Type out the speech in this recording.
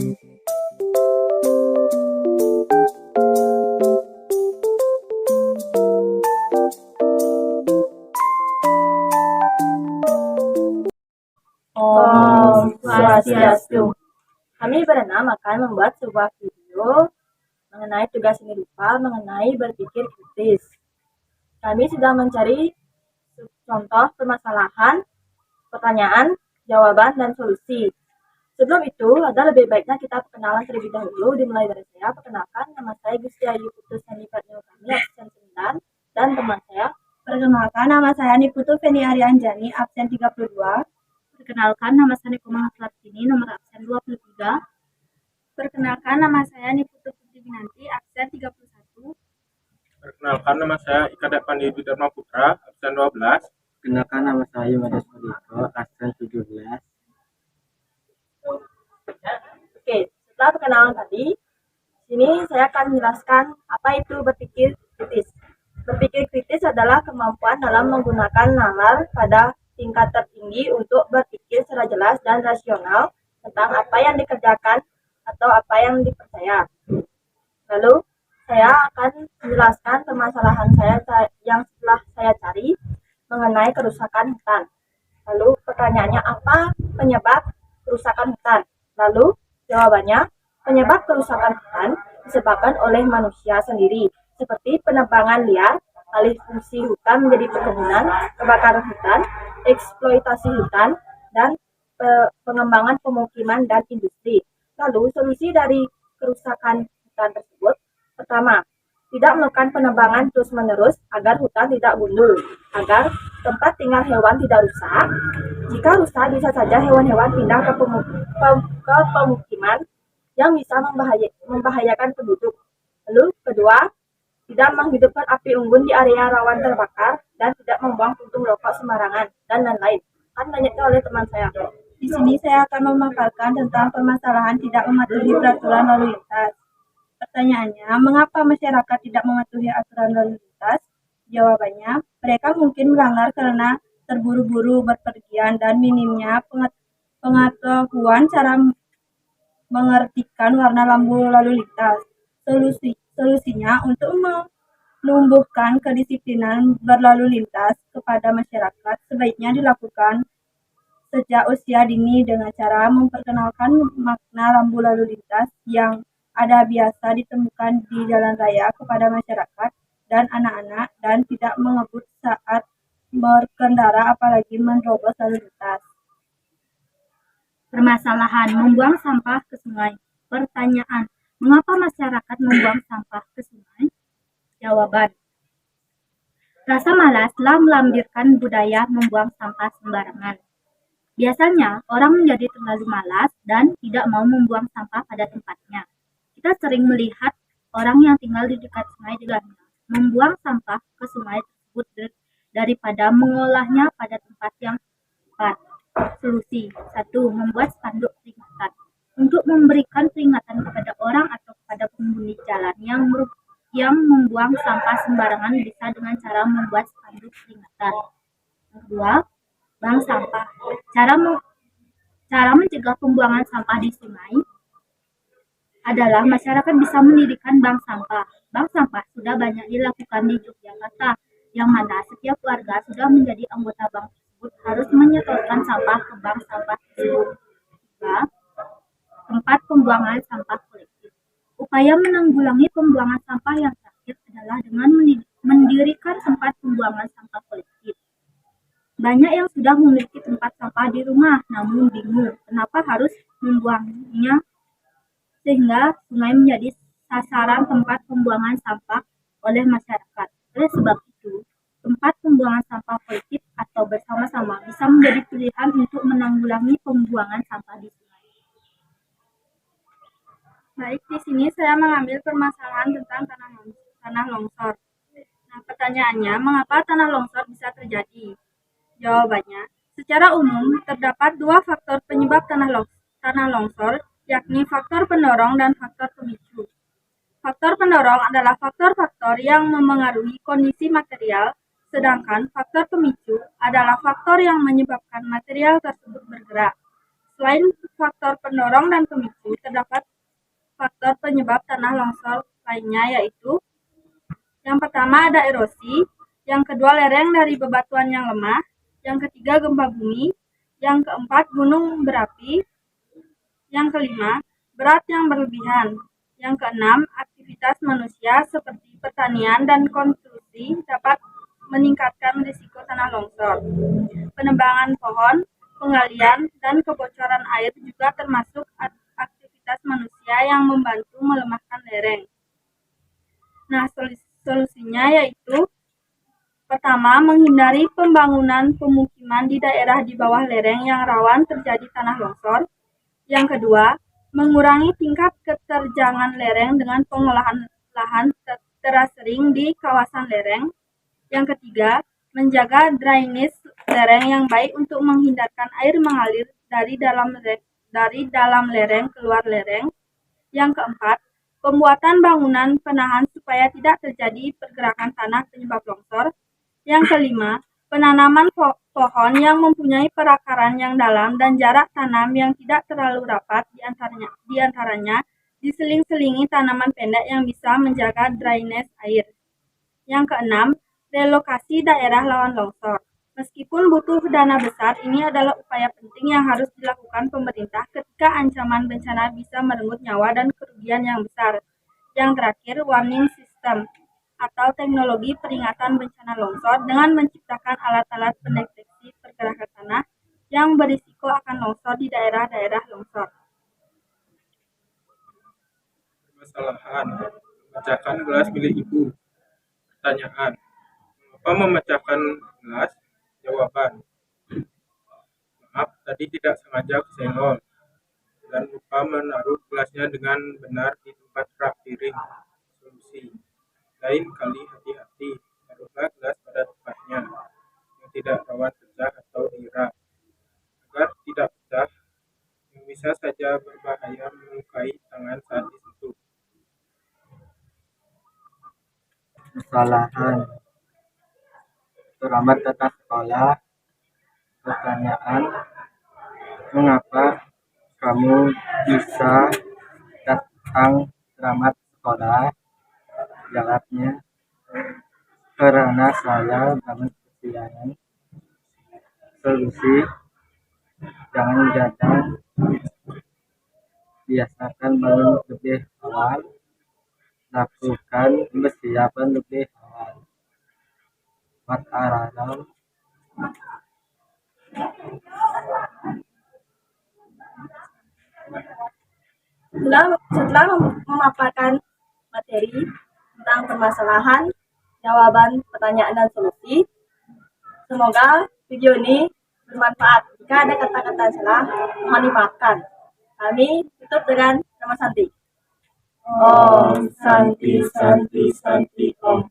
Om Swastiastu. Kami berenam akan membuat sebuah video mengenai tugas seni rupa mengenai berpikir kritis. Kami sudah mencari contoh permasalahan, pertanyaan, jawaban, dan solusi. Sebelum itu, ada lebih baiknya kita perkenalan terlebih dahulu. Dimulai dari saya. Perkenalkan, nama saya Gusti Ayu Putus Feni Pratnyokami, absen 9, dan teman saya. Perkenalkan, nama saya Niputu Feni Arianjani, absen 32. Perkenalkan, nama saya Nikomah Flatini, nomor absen 23. Perkenalkan, nama saya Niputu Putri Binanti, absen 31. Perkenalkan, nama saya Ika Depandi Dharma Putra, absen 12. Perkenalkan, nama saya Mades Madiko, absen 17. Oke, setelah perkenalan tadi, sini saya akan menjelaskan apa itu berpikir kritis. Berpikir kritis adalah kemampuan dalam menggunakan nalar pada tingkat tertinggi untuk berpikir secara jelas dan rasional tentang apa yang dikerjakan atau apa yang dipercaya. Lalu, saya akan menjelaskan permasalahan saya yang setelah saya cari mengenai kerusakan hutan. Lalu, pertanyaannya apa penyebab kerusakan hutan? Lalu, jawabannya, penyebab kerusakan hutan disebabkan oleh manusia sendiri, seperti penebangan liar, alih fungsi hutan menjadi perkebunan, kebakaran hutan, eksploitasi hutan, dan pengembangan pemukiman dan industri. Lalu, solusi dari kerusakan hutan tersebut, pertama, tidak melakukan penebangan terus-menerus agar hutan tidak gundul, agar tempat tinggal hewan tidak rusak. Jika rusak, bisa saja hewan-hewan pindah ke pemukiman yang bisa membahayakan penduduk. Lalu, kedua, tidak menghidupkan api unggun di area rawan terbakar dan tidak membuang puntung rokok sembarangan, dan lain-lain. Kan banyaknya oleh teman saya. Di sini saya akan memaparkan tentang permasalahan tidak mematuhi peraturan lalu lintas. Pertanyaannya, mengapa masyarakat tidak mematuhi aturan lalu lintas? Jawabannya, mereka mungkin melanggar karena terburu-buru berpergian dan minimnya pengetahuan cara mengertikan warna lampu lalu lintas. Solusinya untuk menumbuhkan kedisiplinan berlalu lintas kepada masyarakat sebaiknya dilakukan sejak usia dini dengan cara memperkenalkan makna lampu lalu lintas yang ada biasa ditemukan di jalan raya kepada masyarakat dan anak-anak dan tidak mengebut saat berkendara apalagi menerobos lalu lintas. Permasalahan membuang sampah ke sungai. Pertanyaan, mengapa masyarakat membuang sampah ke sungai? Jawaban, rasa malas telah melahirkan budaya membuang sampah sembarangan. Biasanya, orang menjadi terlalu malas dan tidak mau membuang sampah pada tempatnya. Kita sering melihat orang yang tinggal di dekat sungai dengan membuang sampah ke sungai tersebut daripada mengolahnya pada tempat yang tepat. Solusi 1. Membuat spanduk peringatan. Untuk memberikan peringatan kepada orang atau kepada penghuni jalan yang membuang sampah sembarangan bisa dengan cara membuat spanduk peringatan. Kedua, bank sampah. Cara mencegah pembuangan sampah di sungai adalah masyarakat bisa mendirikan bank sampah. Bank sampah sudah banyak dilakukan di Yogyakarta, yang mana setiap warga sudah menjadi anggota bank tersebut harus menyetorkan sampah ke bank sampah tersebut. Tiga, tempat pembuangan sampah kolektif. Upaya menanggulangi pembuangan sampah yang terakhir adalah dengan mendirikan tempat pembuangan sampah kolektif. Banyak yang sudah memiliki tempat sampah di rumah, namun bingung kenapa harus membuangnya, sehingga sungai menjadi sasaran tempat pembuangan sampah oleh masyarakat. Oleh sebab itu, tempat pembuangan sampah kolektif atau bersama-sama bisa menjadi pilihan untuk menanggulangi pembuangan sampah di sungai. Baik, di sini saya mengambil permasalahan tentang tanah longsor. Nah, pertanyaannya, mengapa tanah longsor bisa terjadi? Jawabannya, secara umum terdapat dua faktor penyebab tanah longsor, yakni faktor pendorong dan faktor pemicu. Faktor pendorong adalah faktor-faktor yang memengaruhi kondisi material, sedangkan faktor pemicu adalah faktor yang menyebabkan material tersebut bergerak. Selain faktor pendorong dan pemicu, terdapat faktor penyebab tanah longsor lainnya, yaitu yang pertama ada erosi, yang kedua lereng dari bebatuan yang lemah, yang ketiga gempa bumi, yang keempat gunung berapi, yang kelima berat yang berlebihan, yang keenam aktivitas manusia seperti pertanian dan konstruksi dapat meningkatkan risiko tanah longsor. Penebangan pohon, penggalian, dan kebocoran air juga termasuk aktivitas manusia yang membantu melemahkan lereng. Nah, solusinya yaitu pertama, menghindari pembangunan pemukiman di daerah di bawah lereng yang rawan terjadi tanah longsor. Yang kedua, mengurangi tingkat keterjangan lereng dengan pengolahan lahan terasering di kawasan lereng. Yang ketiga, menjaga drainase lereng yang baik untuk menghindarkan air mengalir dari dalam lereng keluar lereng. Yang keempat, pembuatan bangunan penahan supaya tidak terjadi pergerakan tanah penyebab longsor. Yang kelima, penanaman pohon yang mempunyai perakaran yang dalam dan jarak tanam yang tidak terlalu rapat, di antaranya diseling-selingi tanaman pendek yang bisa menjaga drainase air. Yang keenam, relokasi daerah rawan longsor. Meskipun butuh dana besar, ini adalah upaya penting yang harus dilakukan pemerintah ketika ancaman bencana bisa merenggut nyawa dan kerugian yang besar. Yang terakhir, warning system atau teknologi peringatan bencana longsor dengan menciptakan alat-alat pendeteksi pergerakan tanah yang berisiko akan longsor di daerah-daerah longsor. Permasalahan memecahkan gelas milik ibu. Pertanyaan: mengapa memecahkan gelas? Jawaban: maaf, tadi tidak sengaja kesenggol dan lupa menaruh gelasnya dengan benar di tempat rak piring. Solusi: lain kali hati-hati, taruhlah gelas pada tempatnya yang tidak rawan pecah atau di rak agar tidak pecah yang bisa saja berbahaya melukai tangan saat disentuh. Kesalahan terlambat datang sekolah. Pertanyaan: mengapa kamu bisa datang terlambat sekolah? Jawabnya, karena saya bangun kesiangan. Solusi: jangan datang, biasakan bangun lebih awal, lakukan persiapan lebih awal. Buat alarm. Setelah memaparkan materi tentang permasalahan, jawaban, pertanyaan, dan solusi, semoga video ini bermanfaat. Jika ada kata-kata salah, mohon dimaafkan. Kami tutup dengan nama Santi. Om Santi Santi Santi Om.